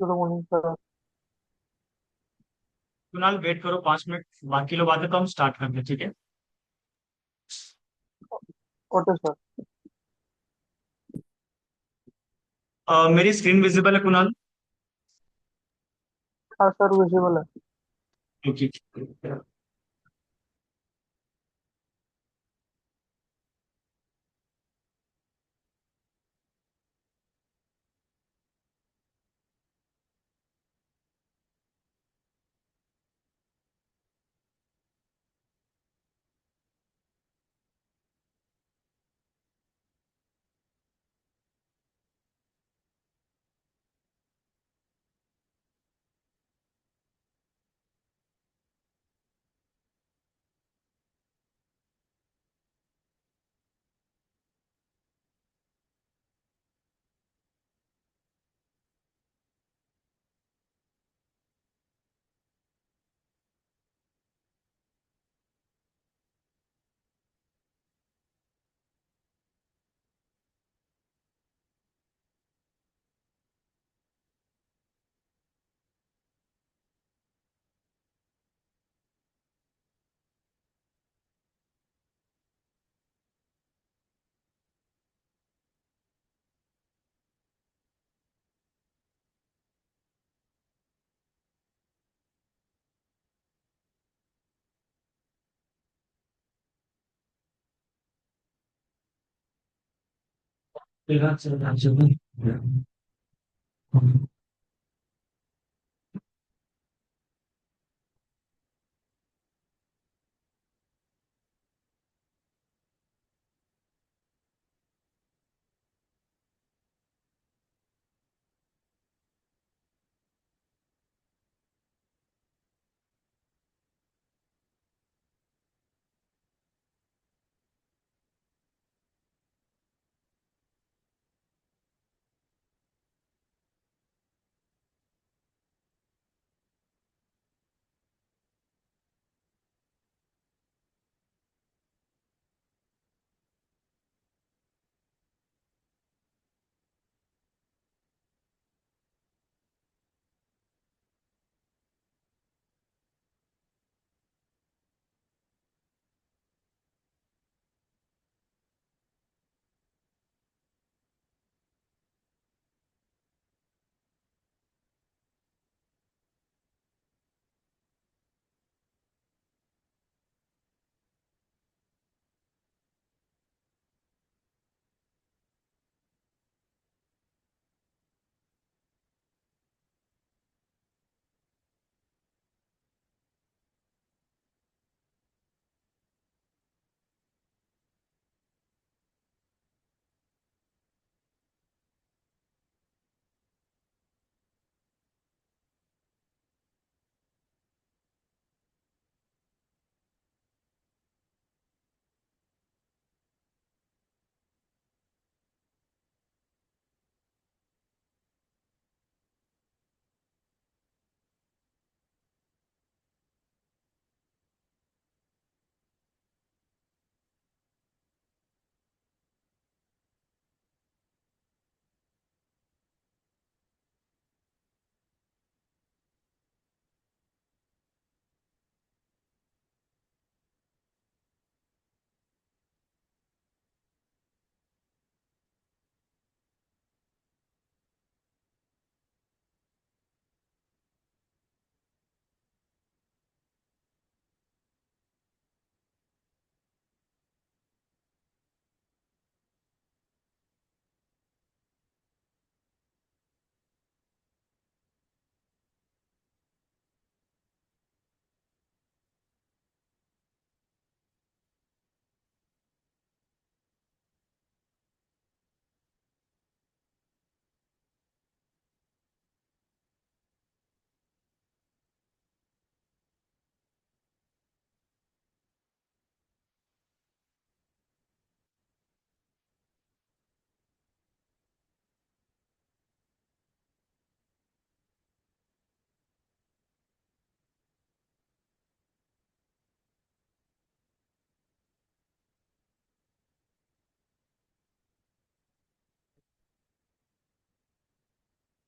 Good morning sir. फिलहाल wait करो 5 minute. बाकी लोग आते तो हम स्टार्ट कर दे, ठीक है। Okay sir. मेरी स्क्रीन विजिबल है कुणाल? हाँ सर, विजिबल है। क्योंकि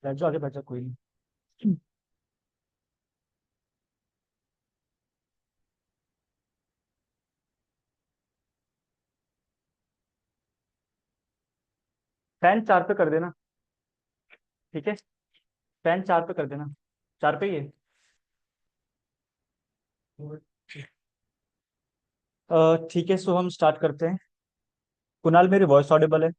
बैठ जाओ, आगे बैठ जाओ, कोई नहीं। फैन 4 पे कर देना। ठीक है, फैन 4 पे कर देना। 4 पे ही है। ठीक है, सो हम स्टार्ट करते हैं। कुणाल, मेरी वॉइस ऑडिबल है?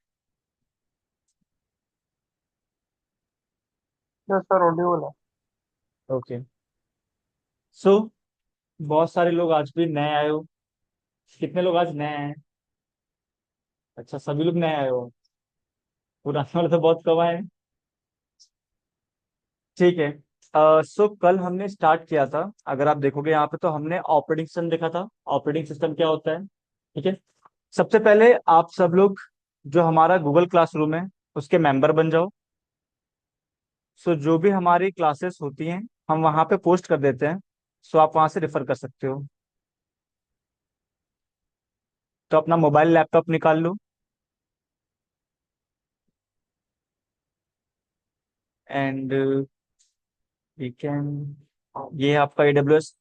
यस सर, ऑडिबल है। ओके। सो बहुत सारे लोग आज भी नए आए हो। कितने लोग आज नए आए हैं? अच्छा, सभी लोग नए आए हो। पुराने वाले तो बहुत कम आए हैं। ठीक है। सो कल हमने स्टार्ट किया था, अगर आप देखोगे यहाँ पे तो हमने ऑपरेटिंग सिस्टम देखा था। ऑपरेटिंग सिस्टम क्या होता है? ठीक है। सबसे पहले आप सब लोग जो हमारा गूगल क्लासरूम है उसके मेंबर बन जाओ। सो जो भी हमारी क्लासेस होती हैं हम वहाँ पे पोस्ट कर देते हैं। सो आप वहाँ से रेफर कर सकते हो। तो अपना मोबाइल लैपटॉप निकाल लो। एंड वी कैन, ये है आपका AWS,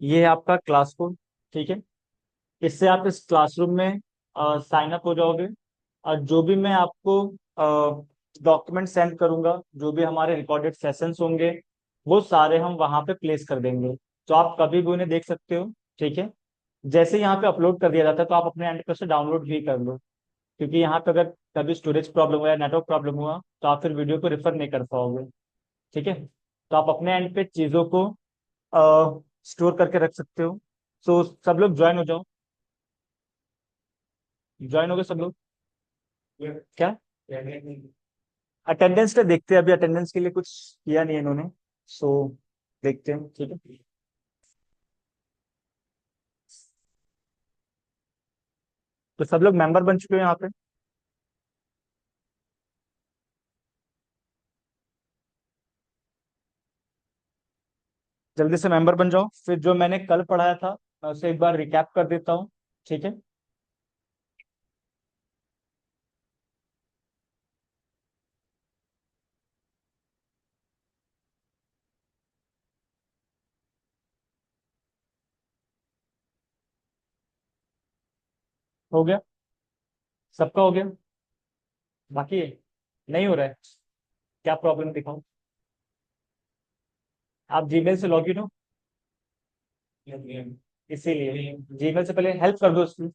ये है आपका क्लास कोड। ठीक है। इससे आप इस क्लासरूम में साइन अप हो जाओगे। और जो भी मैं आपको डॉक्यूमेंट सेंड करूंगा, जो भी हमारे रिकॉर्डेड सेशंस होंगे, वो सारे हम वहाँ पे प्लेस कर देंगे। तो आप कभी भी उन्हें देख सकते हो। ठीक है। जैसे यहाँ पे अपलोड कर दिया जाता है तो आप अपने एंड पर से डाउनलोड भी कर लो। क्योंकि यहाँ पे अगर कभी स्टोरेज प्रॉब्लम हुआ या नेटवर्क प्रॉब्लम हुआ तो आप फिर वीडियो को रेफर नहीं कर पाओगे। ठीक है। तो आप अपने एंड पे चीज़ों को स्टोर करके रख सकते हो। सो सब लोग ज्वाइन हो जाओ। ज्वाइन हो गए सब लोग? क्या अटेंडेंस का देखते हैं, अभी अटेंडेंस के लिए कुछ किया नहीं है इन्होंने। सो देखते हैं। ठीक है। तो सब लोग मेंबर बन चुके हैं यहाँ पे। जल्दी से मेंबर बन जाओ। फिर जो मैंने कल पढ़ाया था मैं उसे एक बार रिकैप कर देता हूँ। ठीक है। हो गया? सबका हो गया? बाकी है? नहीं हो रहा है? क्या प्रॉब्लम दिखाओ? आप जीमेल से लॉगिन हो? इसीलिए जीमेल से पहले हेल्प कर दो उसकी।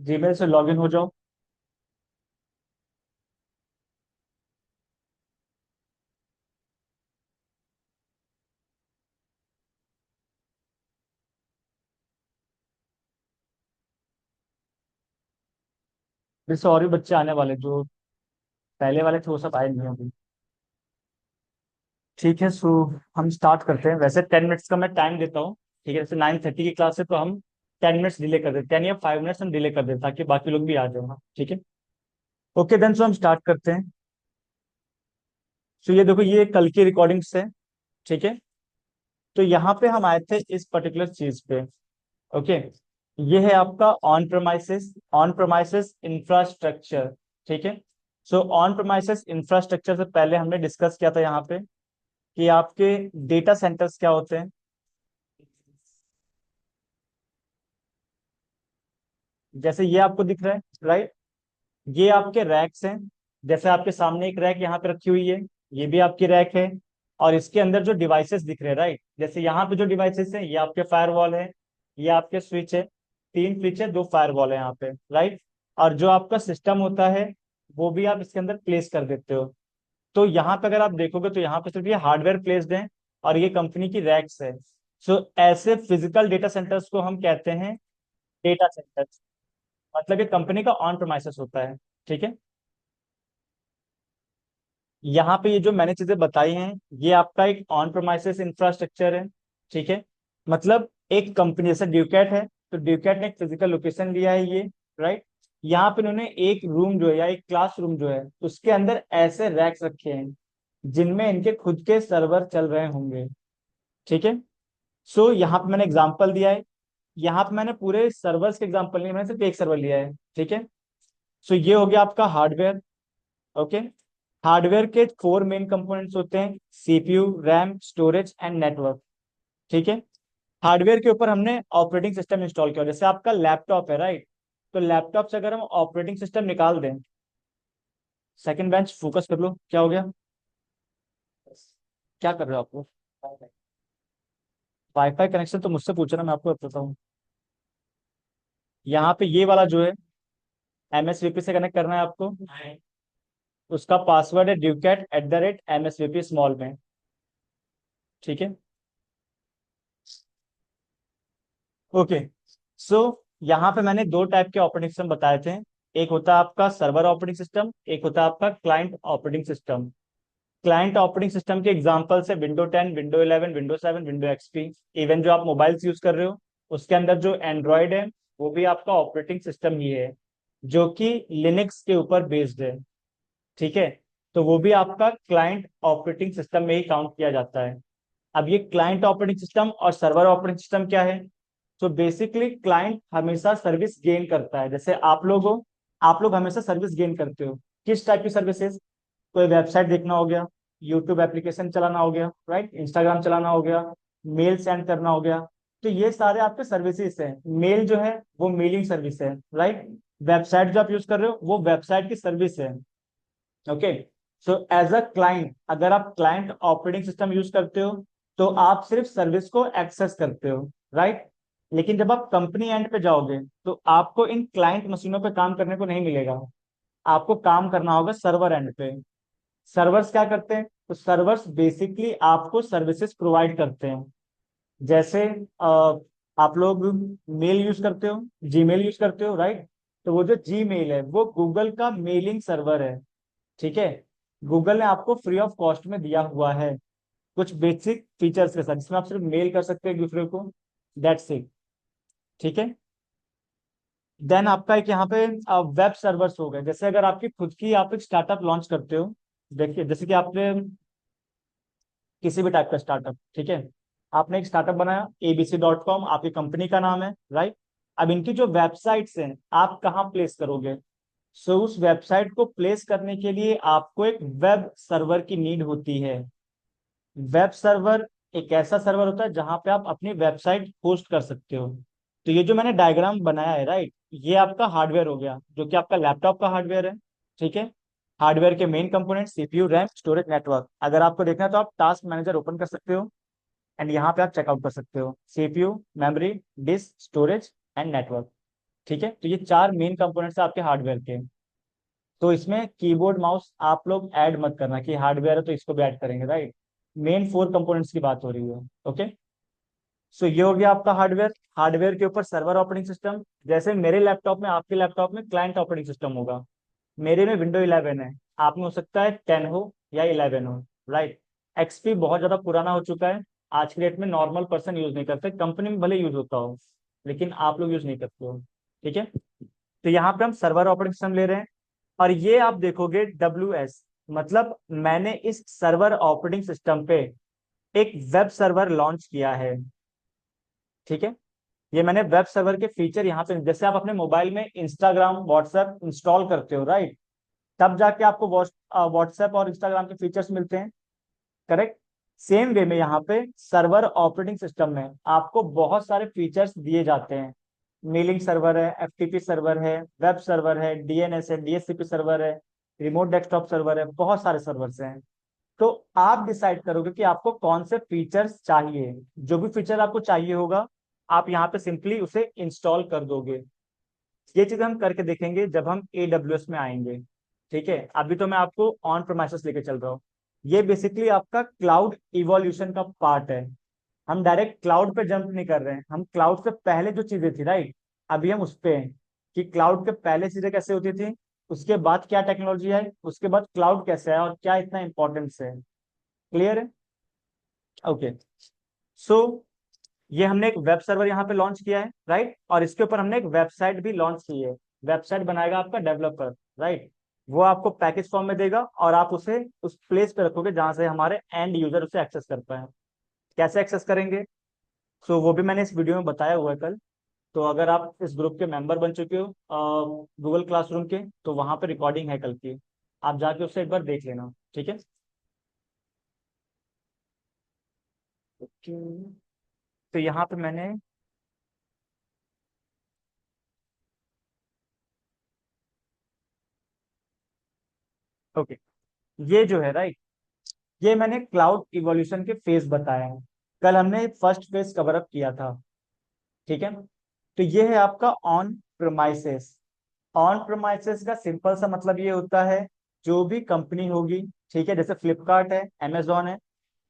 जीमेल से लॉगिन हो जाओ। फिर से और भी बच्चे आने वाले, जो पहले वाले थे वो सब आए नहीं अभी। ठीक है, सो हम स्टार्ट करते हैं। वैसे 10 मिनट्स का मैं टाइम देता हूँ। ठीक है, जैसे 9:30 की क्लास है तो हम 10 मिनट्स डिले कर देते, 10 या 5 मिनट्स हम डिले कर देते ताकि बाकी लोग भी आ जाए। ठीक है। ओके देन, सो हम स्टार्ट करते हैं। सो ये देखो, ये कल की रिकॉर्डिंग्स है। ठीक है। तो यहाँ पे हम आए थे इस पर्टिकुलर चीज पे। ओके। ये है आपका ऑन प्रमाइसेस इंफ्रास्ट्रक्चर। ठीक है। सो ऑन प्रमाइसेस इंफ्रास्ट्रक्चर से पहले हमने डिस्कस किया था यहाँ पे कि आपके डेटा सेंटर्स क्या होते हैं। जैसे ये आपको दिख रहा है, राइट? ये आपके रैक्स हैं। जैसे आपके सामने एक रैक यहाँ पे रखी हुई है, ये भी आपकी रैक है। और इसके अंदर जो डिवाइसेस दिख रहे हैं, राइट, जैसे यहाँ पे जो डिवाइसेस हैं ये आपके फायरवॉल है, ये आपके स्विच है। 3 स्विच है, 2 फायरवॉल है यहाँ पे, राइट। और जो आपका सिस्टम होता है वो भी आप इसके अंदर प्लेस कर देते हो। तो यहाँ पे अगर आप देखोगे तो यहाँ पे सिर्फ ये हार्डवेयर प्लेस्ड है और ये कंपनी की रैक्स है। सो ऐसे फिजिकल डेटा सेंटर्स को हम कहते हैं डेटा सेंटर्स। मतलब ये कंपनी का ऑन प्रोमाइसेस होता है। ठीक है। यहाँ पे ये जो मैंने चीजें बताई हैं ये आपका एक ऑन प्रोमाइसेस इंफ्रास्ट्रक्चर है। ठीक है। मतलब एक कंपनी जैसे ड्यूकैट है, तो ड्यूकैट ने एक फिजिकल लोकेशन लिया है ये, राइट। यहाँ पे उन्होंने एक रूम जो है या एक क्लासरूम जो है उसके अंदर ऐसे रैक्स रखे हैं जिनमें इनके खुद के सर्वर चल रहे होंगे। ठीक है। सो यहाँ पे मैंने एग्जांपल दिया है। यहाँ पे मैंने पूरे सर्वर्स के एग्जांपल नहीं, मैंने सिर्फ एक सर्वर लिया है। ठीक है। सो ये हो गया आपका हार्डवेयर। ओके। हार्डवेयर के 4 मेन कंपोनेंट्स होते हैं, CPU, RAM, storage and network. ठीक है। हार्डवेयर के ऊपर हमने ऑपरेटिंग सिस्टम इंस्टॉल किया, जैसे आपका लैपटॉप है, राइट। तो लैपटॉप से अगर हम ऑपरेटिंग सिस्टम निकाल दें, सेकंड बेंच फोकस कर लो, क्या हो गया, क्या कर रहे हो आपको, वाईफाई कनेक्शन तो मुझसे पूछना, मैं आपको बताता हूँ। यहाँ पे ये वाला जो है एमएसवीपी से कनेक्ट करना है आपको, उसका पासवर्ड है ड्यूकेट@msvp स्मॉल में। ठीक है। ओके। सो यहाँ पे मैंने दो टाइप के ऑपरेटिंग सिस्टम बताए थे। एक होता है आपका सर्वर ऑपरेटिंग सिस्टम, एक होता है आपका client operating system. Client operating system के एग्जांपल्स है window 10, window 11, window 7, window XP. Even जो आप मोबाइल्स यूज कर रहे हो उसके अंदर जो एंड्रॉयड है वो भी आपका ऑपरेटिंग सिस्टम ही है, जो कि लिनक्स के ऊपर बेस्ड है। ठीक है। तो वो भी आपका क्लाइंट ऑपरेटिंग सिस्टम में ही काउंट किया जाता है। अब ये क्लाइंट ऑपरेटिंग सिस्टम और सर्वर ऑपरेटिंग सिस्टम क्या है? तो बेसिकली क्लाइंट हमेशा सर्विस गेन करता है, जैसे आप लोग हो, आप लोग हमेशा सर्विस गेन करते हो। किस टाइप की सर्विसेज? कोई वेबसाइट देखना हो गया, यूट्यूब एप्लीकेशन चलाना हो गया, राइट, इंस्टाग्राम चलाना हो गया, मेल सेंड करना हो गया। तो ये सारे आपके सर्विसेज हैं। मेल जो है वो मेलिंग सर्विस है, राइट। वेबसाइट जो आप यूज कर रहे हो वो वेबसाइट की सर्विस है। Okay. So as a client, अगर आप क्लाइंट ऑपरेटिंग सिस्टम यूज करते हो तो आप सिर्फ सर्विस को एक्सेस करते हो, राइट। लेकिन जब आप कंपनी एंड पे जाओगे तो आपको इन क्लाइंट मशीनों पे काम करने को नहीं मिलेगा, आपको काम करना होगा सर्वर एंड पे। सर्वर्स क्या करते हैं? तो सर्वर्स बेसिकली आपको सर्विसेज प्रोवाइड करते हैं। जैसे आप लोग मेल यूज करते हो, जीमेल यूज करते हो, राइट। तो वो जो जीमेल है वो गूगल का मेलिंग सर्वर है। ठीक है। गूगल ने आपको फ्री ऑफ कॉस्ट में दिया हुआ है कुछ बेसिक फीचर्स के साथ, जिसमें आप सिर्फ मेल कर सकते हैं एक दूसरे को, दैट्स इट। ठीक है। देन आपका एक यहाँ पे वेब सर्वर्स हो गए, जैसे अगर आपकी खुद की आप एक स्टार्टअप लॉन्च करते हो, देखिए जैसे कि आपने किसी भी टाइप का स्टार्टअप, ठीक है, आपने एक स्टार्टअप बनाया abc.com, आपकी कंपनी का नाम है, राइट। अब इनकी जो वेबसाइट्स हैं आप कहाँ प्लेस करोगे? सो उस वेबसाइट को प्लेस करने के लिए आपको एक वेब सर्वर की नीड होती है। वेब सर्वर एक ऐसा सर्वर होता है जहां पे आप अपनी वेबसाइट होस्ट कर सकते हो। तो ये जो मैंने डायग्राम बनाया है, राइट, ये आपका हार्डवेयर हो गया जो कि आपका लैपटॉप का हार्डवेयर है। ठीक है। हार्डवेयर के main component CPU, RAM, storage, network. अगर आपको देखना है तो आप टास्क मैनेजर ओपन कर सकते हो एंड यहाँ पे आप चेकआउट कर सकते हो CPU, memory, disk, storage and network. ठीक है। तो ये चार मेन कंपोनेंट्स है आपके हार्डवेयर के। तो इसमें कीबोर्ड माउस आप लोग ऐड मत करना कि हार्डवेयर है तो इसको भी ऐड करेंगे, राइट। मेन 4 कंपोनेंट्स की बात हो रही है। ओके। सो ये हो गया आपका हार्डवेयर। हार्डवेयर के ऊपर सर्वर ऑपरेटिंग सिस्टम, जैसे मेरे लैपटॉप में, आपके लैपटॉप में क्लाइंट ऑपरेटिंग सिस्टम होगा। मेरे में विंडो 11 है, आप में हो सकता है 10 हो या 11 हो, राइट। एक्सपी बहुत ज्यादा पुराना हो चुका है, आज की डेट में नॉर्मल पर्सन यूज नहीं करते, कंपनी में भले यूज होता हो लेकिन आप लोग यूज नहीं करते हो। ठीक है। तो यहाँ पे हम सर्वर ऑपरेटिंग सिस्टम ले रहे हैं। और ये आप देखोगे WS, मतलब मैंने इस सर्वर ऑपरेटिंग सिस्टम पे एक वेब सर्वर लॉन्च किया है। ठीक है। ये मैंने वेब सर्वर के फीचर यहाँ पे, जैसे आप अपने मोबाइल में इंस्टाग्राम, व्हाट्सएप इंस्टॉल करते हो, राइट, तब जाके आपको व्हाट्सएप और इंस्टाग्राम के फीचर्स मिलते हैं, करेक्ट। सेम वे में यहाँ पे सर्वर ऑपरेटिंग सिस्टम में आपको बहुत सारे फीचर्स दिए जाते हैं। मेलिंग सर्वर है, एफटीपी सर्वर है, वेब सर्वर है, डीएनएस है, डीएचसीपी सर्वर है, रिमोट डेस्कटॉप सर्वर है, बहुत सारे सर्वर्स हैं। तो आप डिसाइड करोगे कि आपको कौन से फीचर्स चाहिए। जो भी फीचर आपको चाहिए होगा आप यहाँ पे सिंपली उसे इंस्टॉल कर दोगे। ये चीज हम करके देखेंगे जब हम AWS में आएंगे। ठीक है। अभी तो मैं आपको ऑन प्रोमाइसेस लेके चल रहा हूँ। ये बेसिकली आपका क्लाउड इवोल्यूशन का पार्ट है। हम डायरेक्ट क्लाउड पे जंप नहीं कर रहे हैं, हम क्लाउड से पहले जो चीजें थी, राइट, अभी हम उस पे हैं कि क्लाउड के पहले चीजें कैसे होती थी, उसके बाद क्या टेक्नोलॉजी है, उसके बाद क्लाउड कैसे है और क्या इतना इंपॉर्टेंस है। क्लियर है? ओके। सो ये हमने एक वेब सर्वर यहाँ पे लॉन्च किया है, राइट, और इसके ऊपर हमने एक वेबसाइट भी लॉन्च की है। वेबसाइट बनाएगा आपका डेवलपर, राइट। वो आपको पैकेज फॉर्म में देगा और आप उसे उस प्लेस पे रखोगे जहां से हमारे एंड यूजर उसे एक्सेस कर पाए। कैसे एक्सेस करेंगे? सो वो भी मैंने इस वीडियो में बताया हुआ है कल। तो अगर आप इस ग्रुप के मेंबर बन चुके हो गूगल क्लासरूम के, तो वहां पे रिकॉर्डिंग है कल की। आप जाके उससे एक बार देख लेना, ठीक है। ओके, तो यहाँ पे मैंने ओके, ये जो है राइट, ये मैंने क्लाउड इवोल्यूशन के फेज बताया है। कल हमने फर्स्ट फेज कवर अप किया था, ठीक है। तो ये है आपका ऑन प्रोमाइसेस। ऑन प्रोमाइसेस का सिंपल सा मतलब ये होता है, जो भी कंपनी होगी, ठीक है, जैसे फ्लिपकार्ट है, अमेजोन है,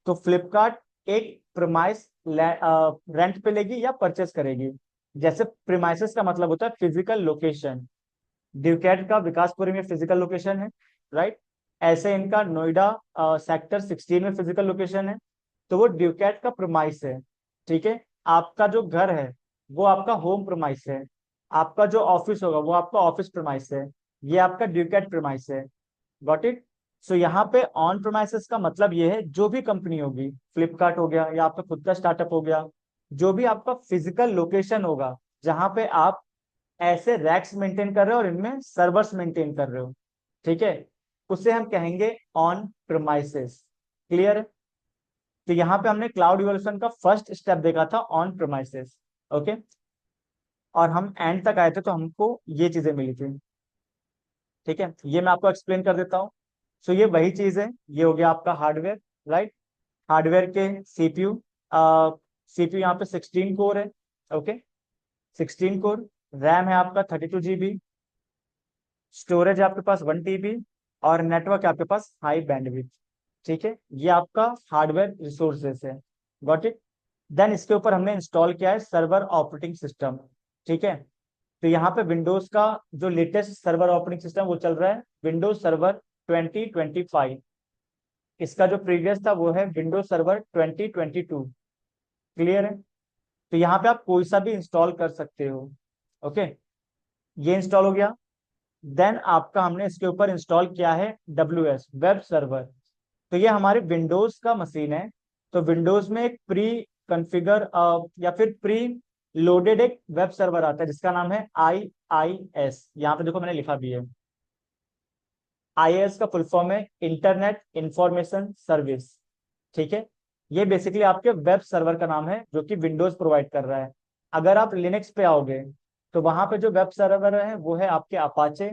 तो फ्लिपकार्ट एक प्रोमाइस रेंट पे लेगी या परचेस करेगी। जैसे प्रीमाइसेस का मतलब होता है फिजिकल लोकेशन। ड्यूकेट का विकासपुरी में फिजिकल लोकेशन है, राइट। ऐसे इनका नोएडा सेक्टर 16 में फिजिकल लोकेशन है, तो वो ड्यूकेट का प्रोमाइस है, ठीक है। आपका जो घर है वो आपका होम प्रोमाइस है, आपका जो ऑफिस होगा वो आपका ऑफिस प्रोमाइस है, ये आपका ड्यूकेट प्रोमाइस है। Got it. सो यहाँ पे ऑन प्रोमाइसेस का मतलब ये है, जो भी कंपनी होगी, फ्लिपकार्ट हो गया या आपका खुद का स्टार्टअप हो गया, जो भी आपका फिजिकल लोकेशन होगा, जहां पे आप ऐसे रैक्स मेंटेन कर रहे हो और इनमें सर्वर्स मेंटेन कर रहे हो, ठीक है, उसे हम कहेंगे ऑन प्रोमाइसेस। क्लियर है। तो यहाँ पे हमने क्लाउड इवोल्यूशन का फर्स्ट स्टेप देखा था, ऑन प्रोमाइसेस। ओके, और हम एंड तक आए थे तो हमको ये चीजें मिली थी, ठीक है। ये मैं आपको एक्सप्लेन कर देता हूँ। सो ये वही चीज है, ये हो गया आपका हार्डवेयर, राइट। हार्डवेयर के सीपीयू, सीपीयू यहाँ पे 16 कोर है, ओके, 16 कोर। रैम है आपका 32 GB, स्टोरेज है आपके पास 1 TB, और नेटवर्क है आपके पास हाई बैंडविड्थ, ठीक है। ये आपका हार्डवेयर रिसोर्सेस है। Got it. देन इसके ऊपर हमने इंस्टॉल किया है सर्वर ऑपरेटिंग सिस्टम, ठीक है। तो यहाँ पे विंडोज का जो लेटेस्ट सर्वर ऑपरेटिंग सिस्टम वो चल रहा है विंडोज सर्वर 2025। इसका जो प्रीवियस था वो है विंडोज सर्वर 2022। क्लियर है। तो यहाँ पे आप कोई सा भी इंस्टॉल कर सकते हो। ओके, ये इंस्टॉल हो गया। देन आपका हमने इसके ऊपर इंस्टॉल किया है WS वेब सर्वर। तो ये हमारे विंडोज का मशीन है। तो विंडोज में एक प्री कॉन्फ़िगर या फिर प्री लोडेड एक वेब सर्वर आता है जिसका नाम है IIS। यहाँ पे देखो मैंने लिखा भी है, IIS का फुल फॉर्म है इंटरनेट इंफॉर्मेशन सर्विस, ठीक है। ये बेसिकली आपके वेब सर्वर का नाम है जो कि विंडोज प्रोवाइड कर रहा है। अगर आप लिनक्स पे आओगे तो वहां पे जो वेब सर्वर है वो है आपके अपाचे,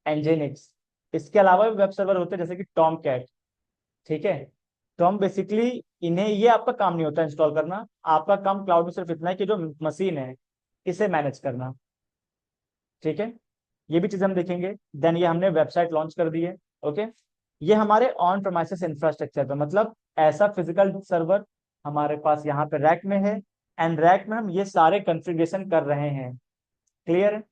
एनजिनिक्स। इसके अलावा भी वेब सर्वर होते हैं जैसे कि टॉम कैट, ठीक है। तो हम बेसिकली इन्हें, ये आपका काम नहीं होता इंस्टॉल करना, आपका काम क्लाउड में सिर्फ इतना है कि जो मशीन है इसे मैनेज करना, ठीक है। ये भी चीज हम देखेंगे। देन ये हमने वेबसाइट लॉन्च कर दी है, ओके। ये हमारे ऑन प्रोमाइसेस इंफ्रास्ट्रक्चर पे, मतलब ऐसा फिजिकल सर्वर हमारे पास यहाँ पे रैक में है, एंड रैक में हम ये सारे कॉन्फ़िगरेशन कर रहे हैं। क्लियर है।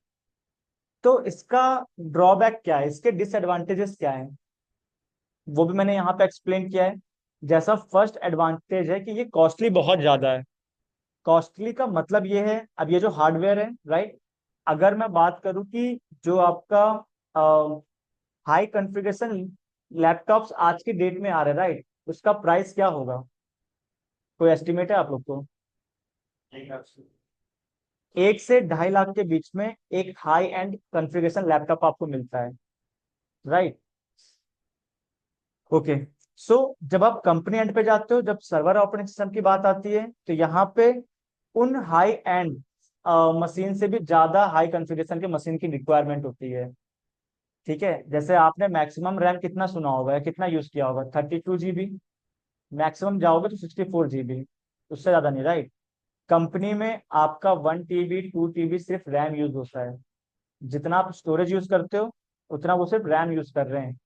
तो इसका ड्रॉबैक क्या है, इसके डिसएडवांटेजेस क्या है, वो भी मैंने यहाँ पे एक्सप्लेन किया है। जैसा फर्स्ट एडवांटेज है कि ये कॉस्टली बहुत ज्यादा है। कॉस्टली का मतलब ये है, अब ये जो हार्डवेयर है, राइट, अगर मैं बात करूं कि जो आपका हाई कॉन्फ़िगरेशन लैपटॉप्स आज की डेट में आ रहे हैं, राइट, उसका प्राइस क्या होगा, कोई एस्टिमेट है आप लोग को। 1 से 2.5 लाख के बीच में एक हाई एंड कॉन्फ़िगरेशन लैपटॉप आपको मिलता है, राइट। ओके। सो जब आप कंपनी एंड पे जाते हो, जब सर्वर ऑपरेटिंग सिस्टम की बात आती है, तो यहाँ पे उन हाई एंड मशीन से भी ज्यादा हाई कॉन्फ़िगरेशन के मशीन की रिक्वायरमेंट होती है, ठीक है। जैसे आपने मैक्सिमम रैम कितना सुना होगा या कितना यूज किया होगा, 32 GB। मैक्सिमम जाओगे तो 64 GB, उससे ज्यादा नहीं, राइट। कंपनी में आपका 1 TB 2 TB सिर्फ रैम यूज होता है। जितना आप स्टोरेज यूज करते हो उतना वो सिर्फ रैम यूज कर रहे हैं।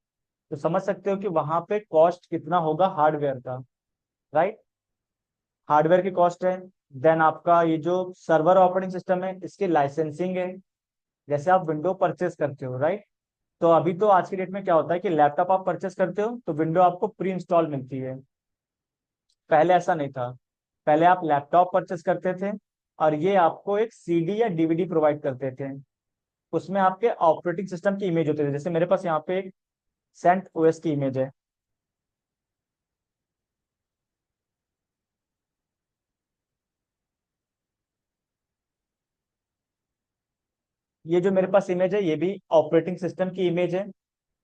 तो समझ सकते हो कि वहां पे कॉस्ट कितना होगा हार्डवेयर का, राइट। हार्डवेयर की कॉस्ट है। देन आपका ये जो सर्वर ऑपरेटिंग सिस्टम है इसकी लाइसेंसिंग है। जैसे आप विंडो परचेस करते हो, राइट, तो अभी तो आज की डेट में क्या होता है कि लैपटॉप आप परचेस करते हो तो विंडो आपको प्री इंस्टॉल मिलती है। पहले ऐसा नहीं था। पहले आप लैपटॉप परचेस करते थे और ये आपको एक CD या DVD प्रोवाइड करते थे। उसमें आपके ऑपरेटिंग सिस्टम की इमेज होती थी, जैसे मेरे पास यहाँ पे एक सेंट OS की इमेज है। ये जो मेरे पास इमेज है ये भी ऑपरेटिंग सिस्टम की इमेज है।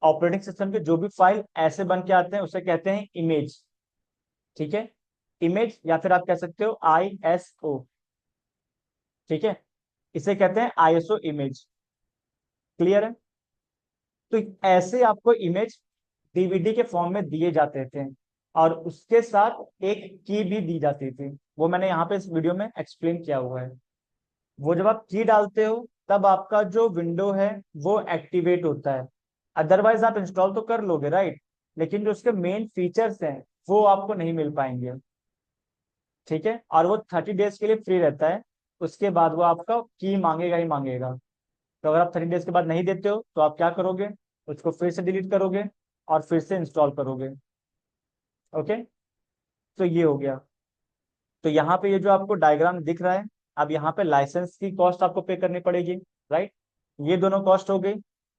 ऑपरेटिंग सिस्टम के जो भी फाइल ऐसे बन के आते हैं उसे कहते हैं इमेज। ठीक है, इमेज, या फिर आप कह सकते हो ISO। ठीक है, इसे कहते हैं ISO इमेज। क्लियर है? तो ऐसे आपको इमेज डीवीडी के फॉर्म में दिए जाते थे, और उसके साथ एक की भी दी जाती थी। वो मैंने यहाँ पे इस वीडियो में एक्सप्लेन किया हुआ है। वो जब आप की डालते हो तब आपका जो विंडो है वो एक्टिवेट होता है। अदरवाइज आप इंस्टॉल तो कर लोगे, राइट, लेकिन जो उसके मेन फीचर्स हैं वो आपको नहीं मिल पाएंगे। ठीक है, और वो 30 डेज के लिए फ्री रहता है। उसके बाद वो आपका की मांगेगा ही मांगेगा। तो अगर आप 30 डेज के बाद नहीं देते हो तो आप क्या करोगे, उसको फिर से डिलीट करोगे और फिर से इंस्टॉल करोगे। ओके, तो ये हो गया। तो यहाँ पे ये जो आपको डायग्राम दिख रहा है, अब यहाँ पे लाइसेंस की कॉस्ट आपको पे करनी पड़ेगी, राइट। ये दोनों कॉस्ट हो गई।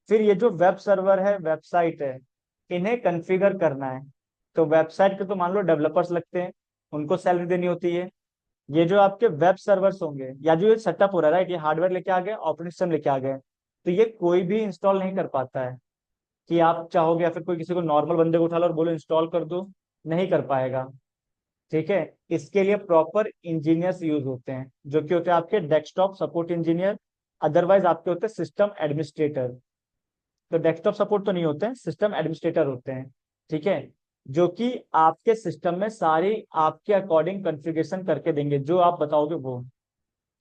फिर ये जो वेब सर्वर है, वेबसाइट है, इन्हें कॉन्फ़िगर करना है। तो वेबसाइट के तो मान लो डेवलपर्स लगते हैं, उनको सैलरी देनी होती है। ये जो आपके वेब सर्वर्स होंगे, या जो ये सेटअप हो रहा है, राइट, ये हार्डवेयर लेके आ गए, ऑपरेटिंग सिस्टम लेके आ गए, तो ये कोई भी इंस्टॉल नहीं कर पाता है। कि आप चाहोगे या फिर कोई किसी को नॉर्मल बंदे को उठा लो और बोलो इंस्टॉल कर दो, नहीं कर पाएगा। ठीक है, इसके लिए प्रॉपर इंजीनियर्स यूज होते हैं, जो कि होते हैं आपके डेस्कटॉप सपोर्ट इंजीनियर। अदरवाइज आपके होते हैं सिस्टम एडमिनिस्ट्रेटर। तो डेस्कटॉप सपोर्ट तो नहीं होते हैं, सिस्टम एडमिनिस्ट्रेटर होते हैं। ठीक है, जो कि आपके सिस्टम में सारी आपके अकॉर्डिंग कॉन्फ़िगरेशन करके देंगे, जो आप बताओगे वो।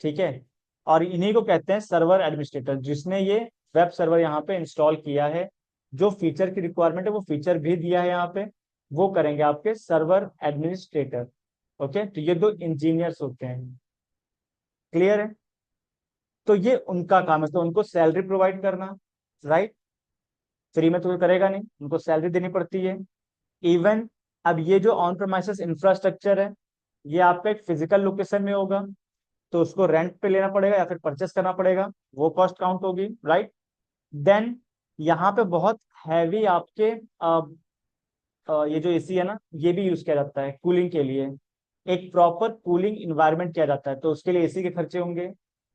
ठीक है, और इन्हीं को कहते हैं सर्वर एडमिनिस्ट्रेटर, जिसने ये वेब सर्वर यहाँ पे इंस्टॉल किया है। जो फीचर की रिक्वायरमेंट है वो फीचर भी दिया है यहाँ पे, वो करेंगे आपके सर्वर एडमिनिस्ट्रेटर। ओके, तो ये दो इंजीनियर्स होते हैं। क्लियर है? तो ये उनका काम है, तो उनको सैलरी प्रोवाइड करना, राइट। फ्री में तो कोई करेगा नहीं, उनको सैलरी देनी पड़ती है। इवन अब ये जो ऑन प्रेमाइसेस इंफ्रास्ट्रक्चर है, ये आपका एक फिजिकल लोकेशन में होगा, तो उसको रेंट पे लेना पड़ेगा या फिर परचेस करना पड़ेगा, वो कॉस्ट काउंट होगी, राइट। देन यहाँ पे बहुत हैवी आपके ये जो एसी है ना, ये भी यूज किया जाता है कूलिंग के लिए। एक प्रॉपर कूलिंग इन्वायरमेंट किया जाता है, तो उसके लिए एसी के खर्चे होंगे,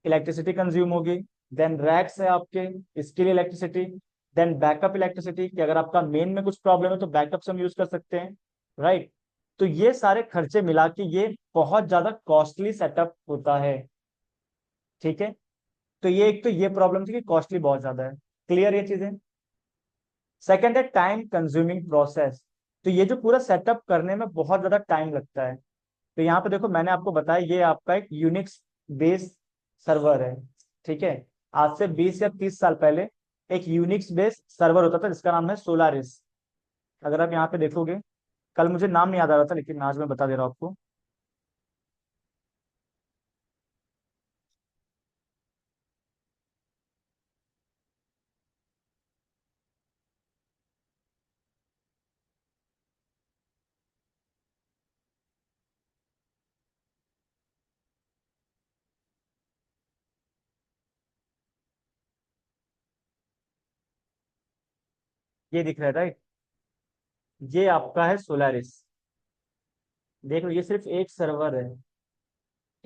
इलेक्ट्रिसिटी कंज्यूम होगी। देन रैक्स है आपके, इसके लिए इलेक्ट्रिसिटी। देन बैकअप इलेक्ट्रिसिटी, कि अगर आपका मेन में कुछ प्रॉब्लम है तो बैकअप से हम यूज कर सकते हैं, राइट। तो ये सारे खर्चे मिला के ये बहुत ज्यादा कॉस्टली सेटअप होता है। ठीक है, तो ये एक तो ये प्रॉब्लम थी कि कॉस्टली बहुत ज्यादा है। क्लियर ये चीजें? सेकेंड है टाइम कंज्यूमिंग प्रोसेस। तो ये जो पूरा सेटअप करने में बहुत ज्यादा टाइम लगता है। तो यहाँ पे देखो, मैंने आपको बताया ये आपका एक यूनिक्स बेस्ड सर्वर है। ठीक है, आज से 20 या 30 साल पहले एक यूनिक्स बेस्ड सर्वर होता था जिसका नाम है सोलारिस। अगर आप यहाँ पे देखोगे, कल मुझे नाम नहीं याद आ रहा था लेकिन आज मैं बता दे रहा हूँ आपको। ये दिख रहा है, राइट, ये आपका है सोलारिस। देख लो, ये सिर्फ एक सर्वर है।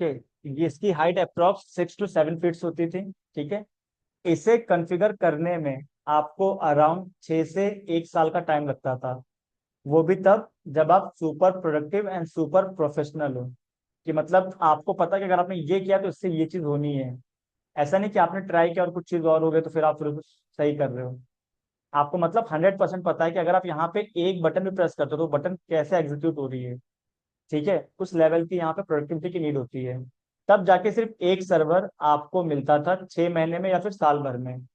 ठीक है, ये इसकी हाइट अप्रॉक्स 6 to 7 फीट होती थी। ठीक है, इसे कॉन्फ़िगर करने में आपको अराउंड 6 से 1 साल का टाइम लगता था। वो भी तब जब आप super productive and super professional हो, कि मतलब आपको पता है कि अगर आपने ये किया तो इससे ये चीज होनी है। ऐसा नहीं कि आपने ट्राई किया और कुछ चीज और हो गई तो फिर आप फिर उसको सही कर रहे हो। आपको मतलब 100% पता है कि अगर आप यहाँ पे एक बटन भी प्रेस करते हो तो बटन कैसे एग्जीक्यूट हो रही है। ठीक है, उस लेवल की यहाँ पे प्रोडक्टिविटी की नीड होती है। तब जाके सिर्फ एक सर्वर आपको मिलता था 6 महीने में या फिर साल भर में।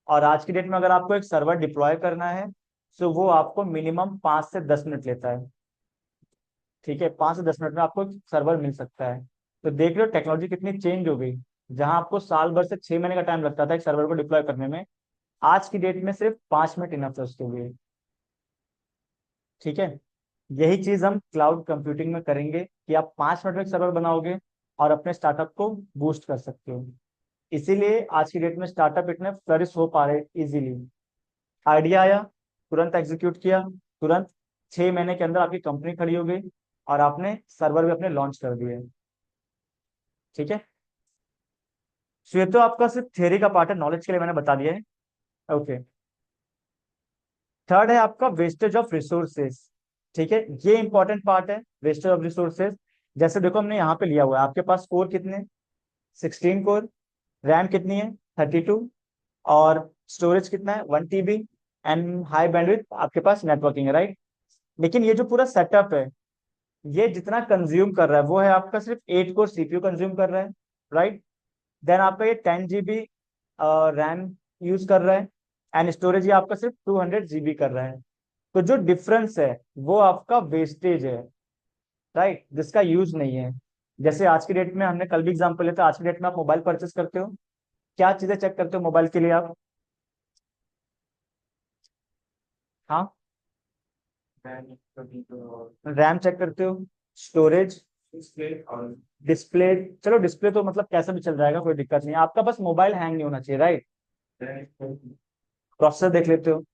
और आज की डेट में अगर आपको एक सर्वर डिप्लॉय करना है तो वो आपको मिनिमम 5 से 10 मिनट लेता है। ठीक है, 5 से 10 मिनट में आपको सर्वर मिल सकता है। तो देख लो टेक्नोलॉजी कितनी चेंज हो गई। जहां आपको साल भर से 6 महीने का टाइम लगता था एक सर्वर को डिप्लॉय करने में, आज की डेट में सिर्फ 5 मिनट इनफ है उसके लिए। ठीक है, यही चीज हम क्लाउड कंप्यूटिंग में करेंगे कि आप 5 मिनट में एक सर्वर बनाओगे और अपने स्टार्टअप को बूस्ट कर सकते हो। इसीलिए आज की डेट में स्टार्टअप इतने फ्लरिश हो पा रहे इजीली। आइडिया आया, तुरंत एग्जीक्यूट किया, तुरंत 6 महीने के अंदर आपकी कंपनी खड़ी हो गई और आपने सर्वर भी अपने लॉन्च कर दिए। ठीक है, सो ये तो आपका सिर्फ थियरी का पार्ट है, नॉलेज के लिए मैंने बता दिया है। ओके, थर्ड है आपका वेस्टेज ऑफ रिसोर्सेज। ठीक है, ये इंपॉर्टेंट पार्ट है, वेस्टेज ऑफ रिसोर्सेज। जैसे देखो हमने यहाँ पे लिया हुआ है, आपके पास कोर कितने, 16 कोर, रैम कितनी है, 32, और स्टोरेज कितना है, 1 TB, एंड हाई बैंडविड्थ आपके पास नेटवर्किंग है, राइट। लेकिन ये जो पूरा सेटअप है, ये जितना कंज्यूम कर रहा है वो है आपका सिर्फ 8 कोर सीपीयू कंज्यूम कर रहा है, राइट। देन आपका ये 10 GB रैम यूज कर रहा है, एंड स्टोरेज ये आपका सिर्फ 200 GB कर रहा है। तो जो डिफरेंस है वो आपका वेस्टेज है, राइट, जिसका यूज नहीं है। जैसे आज की डेट में, हमने कल भी एग्जांपल लिया था, आज की डेट में आप मोबाइल परचेस करते हो, क्या चीजें चेक करते हो मोबाइल के लिए आप? हाँ, रैम चेक करते हो, स्टोरेज, डिस्प्ले। चलो डिस्प्ले तो मतलब कैसा भी चल जाएगा, कोई दिक्कत नहीं है, आपका बस मोबाइल हैंग नहीं होना चाहिए, राइट। प्रोसेसर देख लेते हो।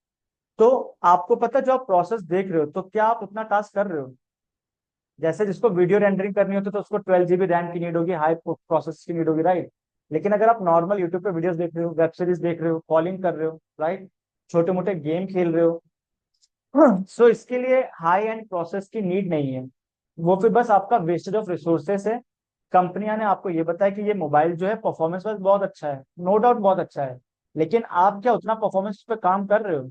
तो आपको पता है, जो आप प्रोसेस देख रहे हो, तो क्या आप उतना टास्क कर रहे हो? जैसे जिसको वीडियो रेंडरिंग करनी होती है तो उसको 12 GB रैम की नीड होगी, हाई प्रोसेस की नीड होगी, राइट। लेकिन अगर आप नॉर्मल यूट्यूब पे वीडियोस देख रहे हो, वेब सीरीज देख रहे हो, कॉलिंग कर रहे हो, राइट, छोटे मोटे गेम खेल रहे हो, सो इसके लिए हाई एंड प्रोसेस की नीड नहीं है। वो फिर बस आपका वेस्टेज ऑफ रिसोर्सेस है। कंपनियां ने आपको ये बताया कि ये मोबाइल जो है परफॉर्मेंस वाइज बहुत अच्छा है, नो डाउट बहुत अच्छा है, लेकिन आप क्या उतना परफॉर्मेंस पे काम कर रहे हो?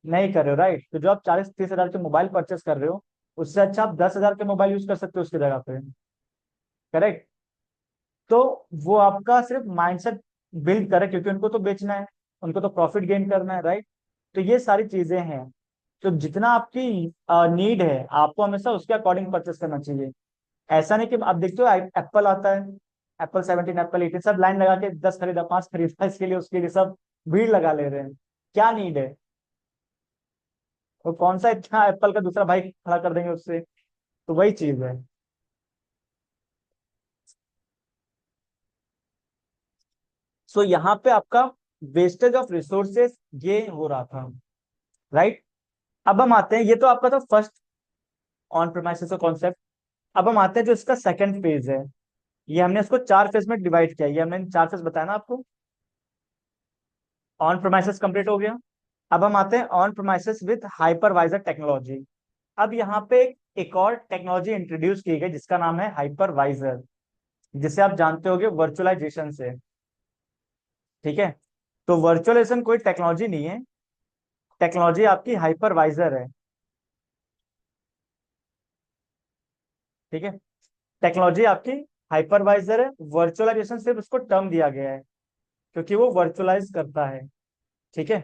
नहीं कर रहे हो, राइट। तो जो आप 40-30 हजार के मोबाइल परचेस कर रहे हो, उससे अच्छा आप 10 हजार के मोबाइल यूज कर सकते हो उसकी जगह पे, करेक्ट। तो वो आपका सिर्फ माइंडसेट बिल्ड करे, क्योंकि उनको तो बेचना है, उनको तो प्रॉफिट गेन करना है, राइट। तो ये सारी चीजें हैं। तो जितना आपकी नीड है, आपको हमेशा उसके अकॉर्डिंग परचेस करना चाहिए। ऐसा नहीं कि आप देखते हो एप्पल आता है, एप्पल 17, एप्पल 18, सब लाइन लगा के 10 खरीदा, 5 खरीदा, इसके लिए उसके लिए सब भीड़ लगा ले रहे हैं। क्या नीड है? वो कौन सा इतना एप्पल का दूसरा भाई खड़ा कर देंगे उससे? तो वही चीज है। सो यहाँ पे आपका वेस्टेज ऑफ रिसोर्सेस ये हो रहा था, राइट। अब हम आते हैं, ये तो आपका था फर्स्ट ऑन प्रेमाइसिस का कॉन्सेप्ट। अब हम आते हैं जो इसका सेकंड फेज है। ये हमने इसको 4 फेज में डिवाइड किया, ये हमने 4 फेज बताया ना आपको। ऑन प्रेमाइसिस कंप्लीट हो गया। अब हम आते हैं on premises with hypervisor technology. अब यहाँ पे एक और टेक्नोलॉजी इंट्रोड्यूस की गई जिसका नाम है हाइपरवाइजर, जिसे आप जानते होंगे वर्चुअलाइजेशन से। ठीक है, तो वर्चुअलाइजेशन कोई टेक्नोलॉजी नहीं है, टेक्नोलॉजी आपकी हाइपरवाइजर है। ठीक है, टेक्नोलॉजी आपकी हाइपरवाइजर है, वर्चुअलाइजेशन सिर्फ उसको टर्म दिया गया है क्योंकि वो वर्चुअलाइज करता है। ठीक है,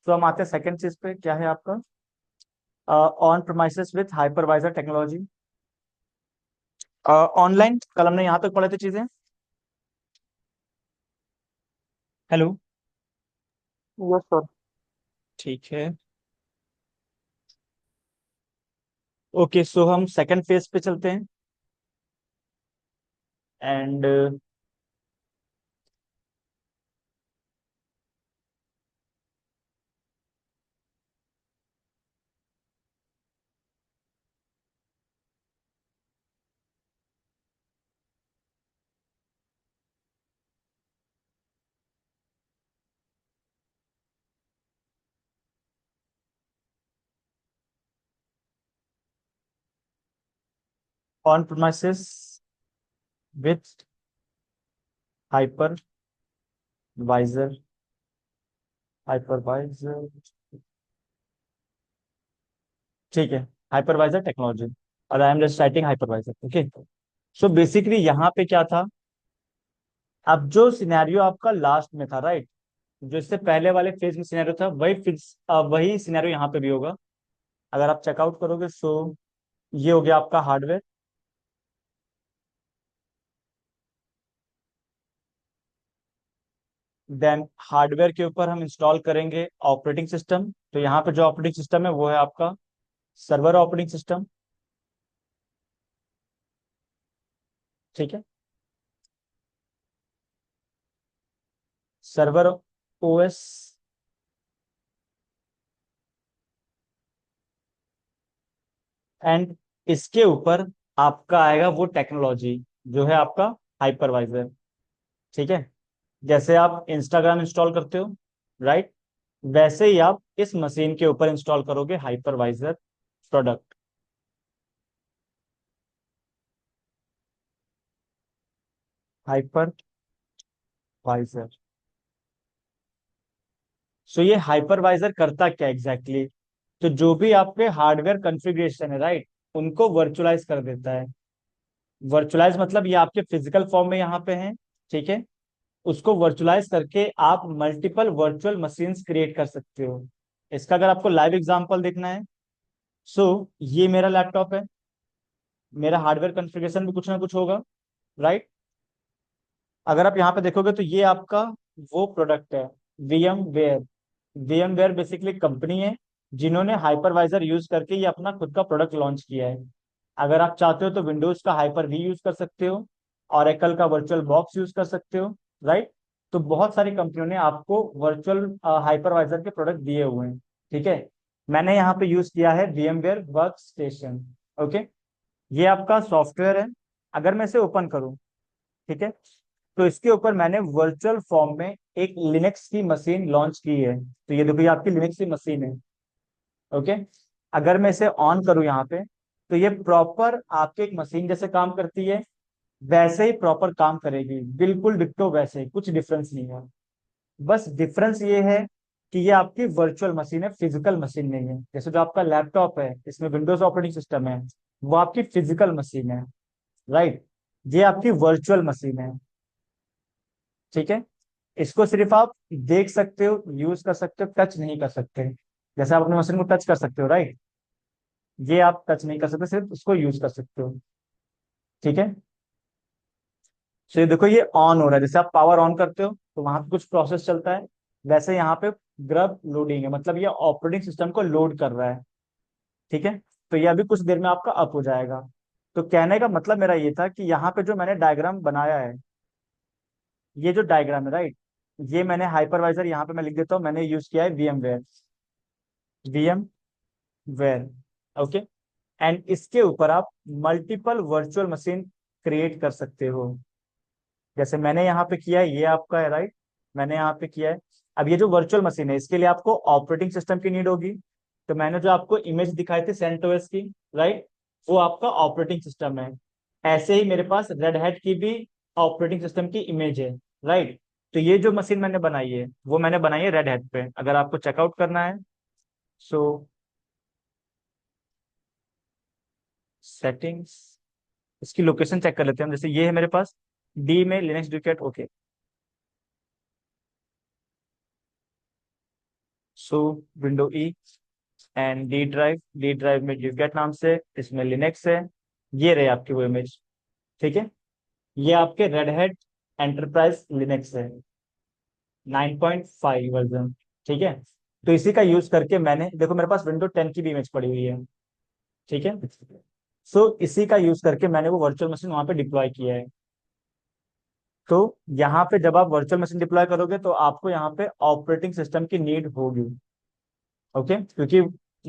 तो हम आते हैं सेकंड चीज पे, क्या है आपका on premises with hypervisor technology. Online कल हमने यहाँ तक पढ़े थे चीजें। हेलो। Yes sir. ठीक है, ओके, सो हम सेकंड फेज पे चलते हैं। And on premises with hypervisor, hypervisor, ठीक है, हाइपरवाइजर टेक्नोलॉजी, और I am just writing hypervisor. Okay, so basically यहाँ पे क्या था, अब जो सिनेरियो आपका लास्ट में था, राइट, जो इससे पहले वाले फेज में सिनेरियो था, वही सिनेरियो यहाँ पे भी होगा। अगर आप चेकआउट करोगे, सो ये हो गया आपका हार्डवेयर। देन हार्डवेयर के ऊपर हम इंस्टॉल करेंगे ऑपरेटिंग सिस्टम। तो यहाँ पे जो ऑपरेटिंग सिस्टम है वो है आपका सर्वर ऑपरेटिंग सिस्टम। ठीक है, सर्वर ओएस। एंड इसके ऊपर आपका आएगा वो टेक्नोलॉजी जो है आपका हाइपरवाइजर। ठीक है, जैसे आप इंस्टाग्राम इंस्टॉल करते हो, राइट, वैसे ही आप इस मशीन के ऊपर इंस्टॉल करोगे हाइपरवाइजर प्रोडक्ट। हाइपरवाइजर। सो ये हाइपरवाइजर करता क्या एग्जैक्टली exactly? तो जो भी आपके हार्डवेयर कॉन्फ़िगरेशन है, राइट, उनको वर्चुअलाइज कर देता है। वर्चुअलाइज मतलब ये आपके फिजिकल फॉर्म में यहाँ पे हैं, ठीक है। उसको वर्चुअलाइज करके आप मल्टीपल वर्चुअल मशीन्स क्रिएट कर सकते हो। इसका अगर आपको लाइव एग्जांपल देखना है, सो ये मेरा लैपटॉप है, मेरा हार्डवेयर कॉन्फ़िगरेशन भी कुछ ना कुछ होगा, राइट। अगर आप यहाँ पे देखोगे तो ये आपका वो प्रोडक्ट है, VMware. VMware basically company है जिन्होंने हाइपरवाइजर यूज करके ये अपना खुद का प्रोडक्ट लॉन्च किया है। अगर आप चाहते हो तो विंडोज का हाइपर वी यूज कर सकते हो, ऑरेकल का वर्चुअल बॉक्स यूज कर सकते हो, राइट। तो बहुत सारी कंपनियों ने आपको वर्चुअल हाइपरवाइजर के प्रोडक्ट दिए हुए हैं, ठीक है। मैंने यहाँ पे यूज किया है VMware वर्क स्टेशन। ओके, ये आपका सॉफ्टवेयर है। अगर मैं इसे ओपन करूँ, ठीक है, तो इसके ऊपर मैंने वर्चुअल फॉर्म में एक लिनक्स की मशीन लॉन्च की है। तो ये देखो, ये आपकी लिनक्स की मशीन है। ओके, अगर मैं इसे ऑन करूं यहाँ पे, तो ये प्रॉपर आपके एक मशीन जैसे काम करती है, वैसे ही प्रॉपर काम करेगी, बिल्कुल डिट्टो वैसे ही, कुछ डिफरेंस नहीं है। बस डिफरेंस ये है कि ये आपकी वर्चुअल मशीन है, फिजिकल मशीन नहीं है। जैसे जो आपका लैपटॉप है, इसमें विंडोज ऑपरेटिंग सिस्टम है, वो आपकी फिजिकल मशीन है, राइट। ये आपकी वर्चुअल मशीन है, ठीक है। इसको सिर्फ आप देख सकते हो, यूज कर सकते हो, टच नहीं कर सकते। जैसे आप अपने मशीन को टच कर सकते हो, राइट, ये आप टच नहीं कर सकते, सिर्फ उसको यूज कर सकते हो, ठीक है। तो ये देखो, ये ऑन हो रहा है। जैसे आप पावर ऑन करते हो तो वहां पे कुछ प्रोसेस चलता है, वैसे यहाँ पे ग्रब लोडिंग है, मतलब ये ऑपरेटिंग सिस्टम को लोड कर रहा है, ठीक है। तो ये अभी कुछ देर में आपका अप हो जाएगा। तो कहने का मतलब मेरा ये था कि यहाँ पे जो मैंने डायग्राम बनाया है, ये जो डायग्राम है, राइट, ये मैंने हाइपरवाइजर, यहाँ पे मैं लिख देता हूँ, मैंने यूज किया है VMware। VMware, okay. And इसके ऊपर आप मल्टीपल वर्चुअल मशीन क्रिएट कर सकते हो। जैसे मैंने यहाँ पे किया है, ये आपका है, राइट, मैंने यहाँ पे किया है। अब ये जो वर्चुअल मशीन है, इसके लिए आपको ऑपरेटिंग सिस्टम की नीड होगी। तो मैंने जो आपको इमेज दिखाई थी सेंटोस की, राइट, वो आपका ऑपरेटिंग सिस्टम है। ऐसे ही मेरे पास रेड हैट की भी ऑपरेटिंग सिस्टम की इमेज है, राइट। तो ये जो मशीन मैंने बनाई है, वो मैंने बनाई है रेड हैट पे। अगर आपको चेकआउट करना है, सो सेटिंग्स, इसकी लोकेशन चेक कर लेते हैं हम। जैसे ये है मेरे पास डी में लिनक्स डुकेट, okay. So window E and D drive में डुकेट नाम से, इसमें लिनक्स है। ये रहे आपकी वो इमेज, ठीक है। ये आपके रेड हैट एंटरप्राइज लिनक्स है, 9.5 वर्जन, ठीक है। तो इसी का यूज करके मैंने, देखो मेरे पास विंडो 10 की भी इमेज पड़ी हुई है, ठीक है। सो इसी का यूज करके मैंने वो वर्चुअल मशीन वहां पे डिप्लॉय किया है। तो यहाँ पे जब आप वर्चुअल मशीन डिप्लॉय करोगे तो आपको यहाँ पे ऑपरेटिंग सिस्टम की नीड होगी, ओके। क्योंकि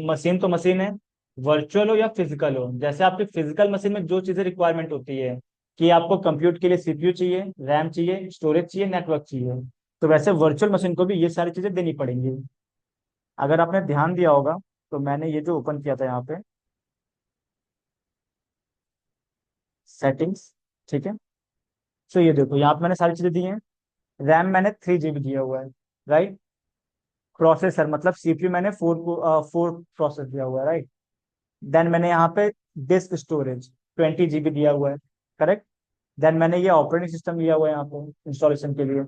मशीन तो मशीन है, वर्चुअल हो या फिजिकल हो। जैसे आपकी फिजिकल मशीन में जो चीजें रिक्वायरमेंट होती है कि आपको कंप्यूट के लिए CPU चाहिए, रैम चाहिए, स्टोरेज चाहिए, नेटवर्क चाहिए, तो वैसे वर्चुअल मशीन को भी ये सारी चीजें देनी पड़ेंगी। अगर आपने ध्यान दिया होगा तो मैंने ये जो ओपन किया था यहाँ पे सेटिंग्स, ठीक है। सो ये देखो, यहाँ पे मैंने सारी चीजें दी हैं। रैम मैंने 3 GB दिया हुआ है, राइट। प्रोसेसर मतलब CPU मैंने 4 प्रोसेस दिया हुआ है, राइट। देन मैंने यहाँ पे डिस्क स्टोरेज 20 GB दिया हुआ है, करेक्ट। देन मैंने ये ऑपरेटिंग सिस्टम लिया हुआ है यहाँ पे इंस्टॉलेशन के लिए।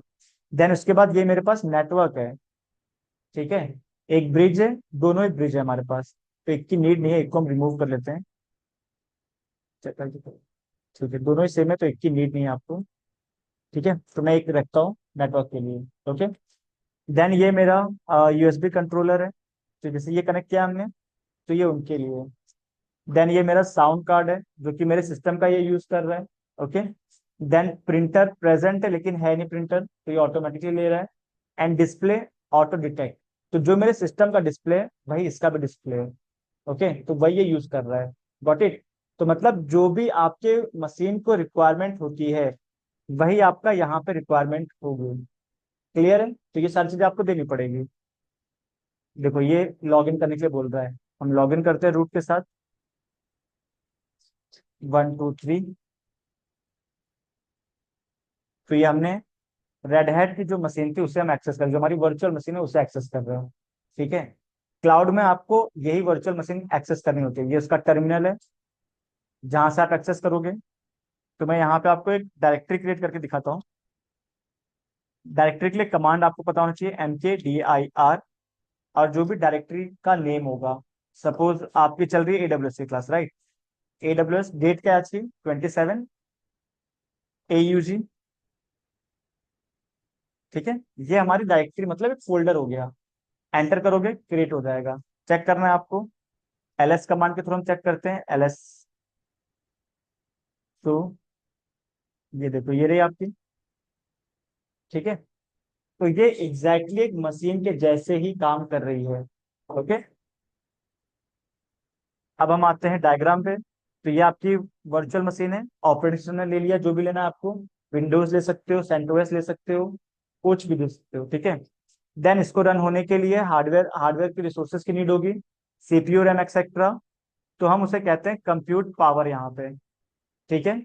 देन उसके बाद ये मेरे पास नेटवर्क है, ठीक है। एक ब्रिज है, दोनों ही ब्रिज है हमारे पास, तो एक की नीड नहीं है, एक को हम रिमूव कर लेते हैं। ठीक है, दोनों ही सेम है तो एक की नीड नहीं है आपको, ठीक है। तो मैं एक रखता हूँ नेटवर्क के लिए, ओके। देन ये मेरा USB कंट्रोलर है, तो जैसे ये कनेक्ट किया हमने, तो ये उनके लिए है। देन ये मेरा साउंड कार्ड है जो कि मेरे सिस्टम का ये यूज कर रहा है, ओके। देन प्रिंटर प्रेजेंट है लेकिन है नहीं प्रिंटर, तो ये ऑटोमेटिकली ले रहा है। एंड डिस्प्ले ऑटो डिटेक्ट, तो जो मेरे सिस्टम का डिस्प्ले है वही इसका भी डिस्प्ले है, ओके। तो वही ये यूज कर रहा है, गॉट इट। तो मतलब जो भी आपके मशीन को रिक्वायरमेंट होती है वही आपका यहाँ पे रिक्वायरमेंट होगी, क्लियर है। तो ये सारी चीजें आपको देनी पड़ेगी। देखो ये लॉगिन करने के लिए बोल रहा है, हम लॉगिन करते हैं रूट के साथ 1 2 3। तो ये हमने रेड हैट की जो मशीन थी उसे हम एक्सेस कर, जो हमारी वर्चुअल मशीन है उसे एक्सेस कर रहे हो। ठीक है, क्लाउड में आपको यही वर्चुअल मशीन एक्सेस करनी होती है, ये उसका टर्मिनल है जहां से आप एक्सेस करोगे। तो मैं यहाँ पे आपको एक डायरेक्टरी क्रिएट करके दिखाता हूँ। डायरेक्टरी के लिए कमांड आपको पता होना चाहिए MKDIR, और जो भी डायरेक्टरी का नेम होगा, सपोज आपकी चल रही है AWS की क्लास, राइट। AWS डेट क्या अच्छी 27 AUG। ठीक है, ये हमारी डायरेक्टरी मतलब एक फोल्डर हो गया। एंटर करोगे क्रिएट हो जाएगा। चेक करना है आपको, LS कमांड के थ्रू हम चेक करते हैं LS। तो ये देखो ये रही आपकी। ठीक है, तो ये एग्जैक्टली एक मशीन के जैसे ही काम कर रही है। ओके, अब हम आते हैं डायग्राम पे। तो ये आपकी वर्चुअल मशीन है, ऑपरेटिंग सिस्टम ने ले लिया जो भी लेना है आपको। विंडोज ले सकते हो, सेंटोस ले सकते हो, कुछ भी ले सकते हो। ठीक है, देन इसको रन होने के लिए हार्डवेयर हार्डवेयर की रिसोर्सेज की नीड होगी, CPU रैम एक्सेट्रा। तो हम उसे कहते हैं कंप्यूट पावर यहाँ पे। ठीक है,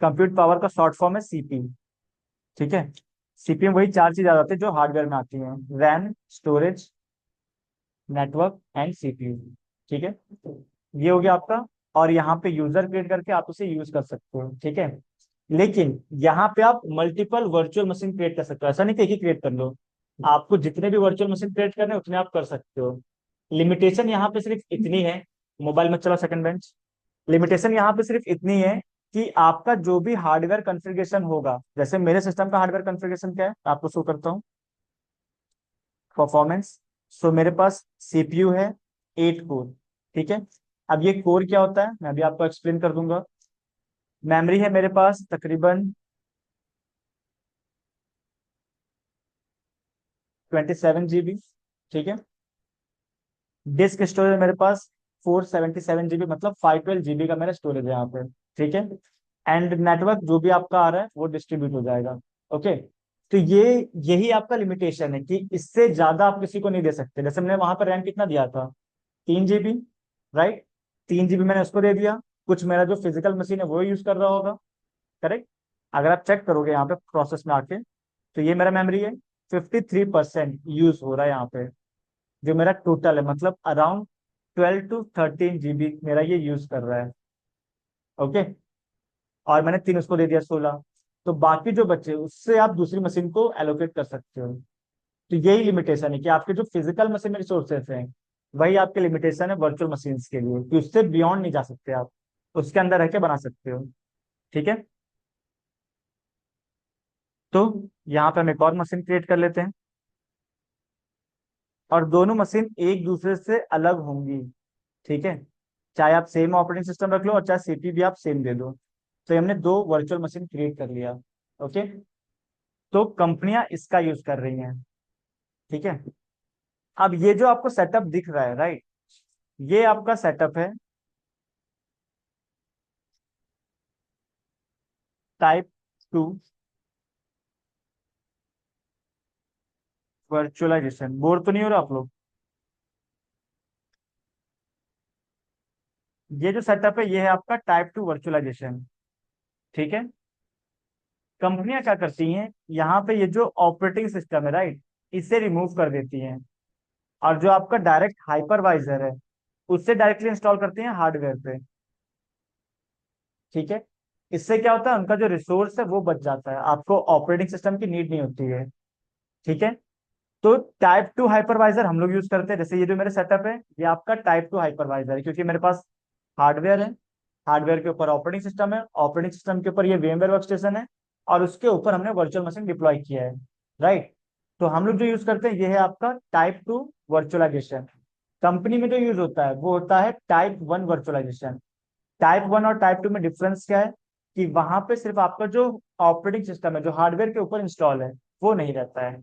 कंप्यूट पावर का शॉर्ट फॉर्म है CPU। ठीक है, CPU में वही चार चीज आ जाती है जो हार्डवेयर में आती हैं, RAM, storage, network and CPU। ठीक है, ये हो गया आपका। और यहाँ पे यूजर क्रिएट करके आप उसे यूज कर सकते हो। ठीक है, लेकिन यहाँ पे आप मल्टीपल वर्चुअल मशीन क्रिएट कर सकते हो, ऐसा नहीं कि एक ही क्रिएट कर लो। आपको जितने भी वर्चुअल मशीन क्रिएट करने हैं, उतने आप कर सकते हो। लिमिटेशन यहाँ पे सिर्फ इतनी है, मोबाइल में चलो सेकंड बेंच। लिमिटेशन यहाँ पे सिर्फ इतनी है कि आपका जो भी हार्डवेयर कॉन्फ़िगरेशन होगा, जैसे मेरे सिस्टम का हार्डवेयर कॉन्फ़िगरेशन क्या है आपको शो करता हूँ। परफॉर्मेंस, सो मेरे पास CPU है 8 कोर। ठीक है, अब ये कोर क्या होता है मैं अभी आपको एक्सप्लेन कर दूंगा। मेमोरी है मेरे पास तकरीबन 27 GB। ठीक है, डिस्क स्टोरेज मेरे पास 477 GB, मतलब 512 GB का मेरा स्टोरेज है यहाँ पे। ठीक है, एंड नेटवर्क जो भी आपका आ रहा है वो डिस्ट्रीब्यूट हो जाएगा। ओके, तो ये यही आपका लिमिटेशन है कि इससे ज्यादा आप किसी को नहीं दे सकते। जैसे मैंने वहां पर रैम कितना दिया था, 3 GB, राइट। 3 GB मैंने उसको दे दिया, कुछ मेरा जो फिजिकल मशीन है वो यूज कर रहा होगा, करेक्ट। अगर आप चेक करोगे यहाँ पे प्रोसेस में आके, तो ये मेरा मेमोरी है, 53% यूज हो रहा है यहाँ पे। जो मेरा टोटल है मतलब अराउंड 12 to 13 GB मेरा ये यूज कर रहा है। ओके, और मैंने तीन उसको दे दिया 16। तो बाकी जो बच्चे उससे आप दूसरी मशीन को एलोकेट कर सकते हो। तो यही लिमिटेशन है कि आपके जो फिजिकल मशीन में रिसोर्सेस हैं, वही आपके लिमिटेशन है वर्चुअल मशीन के लिए, कि उससे बियॉन्ड नहीं जा सकते आप, उसके अंदर रह के बना सकते हो। ठीक है, तो यहाँ पे हम एक और मशीन क्रिएट कर लेते हैं, और दोनों मशीन एक दूसरे से अलग होंगी। ठीक है, चाहे आप सेम ऑपरेटिंग सिस्टम रख लो और चाहे CPU भी आप सेम दे दो। तो ये हमने दो वर्चुअल मशीन क्रिएट कर लिया। ओके, तो कंपनियां इसका यूज कर रही हैं। ठीक है, अब ये जो आपको सेटअप दिख रहा है, राइट, ये आपका सेटअप है टाइप 2 वर्चुअलाइजेशन। बोर तो नहीं हो रहा आप लोग? ये जो सेटअप है ये है आपका टाइप 2 वर्चुअलाइजेशन। ठीक है, कंपनियां क्या करती हैं, यहाँ पे ये जो ऑपरेटिंग सिस्टम है, राइट, इसे रिमूव कर देती हैं, और जो आपका डायरेक्ट हाइपरवाइजर है उससे डायरेक्टली इंस्टॉल करते हैं हार्डवेयर पे। ठीक है, इससे क्या होता है, उनका जो रिसोर्स है वो बच जाता है, आपको ऑपरेटिंग सिस्टम की नीड नहीं होती है। ठीक है, तो टाइप 2 हाइपरवाइजर हम लोग यूज करते हैं। जैसे ये जो मेरे सेटअप है ये आपका टाइप 2 हाइपरवाइजर है, क्योंकि मेरे पास हार्डवेयर है, हार्डवेयर के ऊपर ऑपरेटिंग सिस्टम है, ऑपरेटिंग सिस्टम के ऊपर ये VMware वर्कस्टेशन है, और उसके ऊपर हमने वर्चुअल मशीन डिप्लॉय किया है, राइट। तो हम लोग जो यूज करते हैं ये है आपका टाइप 2 वर्चुअलाइजेशन। कंपनी में जो यूज होता है वो होता है टाइप 1 वर्चुअलाइजेशन। टाइप 1 और टाइप 2 में डिफरेंस क्या है, कि वहां पे सिर्फ आपका जो ऑपरेटिंग सिस्टम है जो हार्डवेयर के ऊपर इंस्टॉल है वो नहीं रहता है,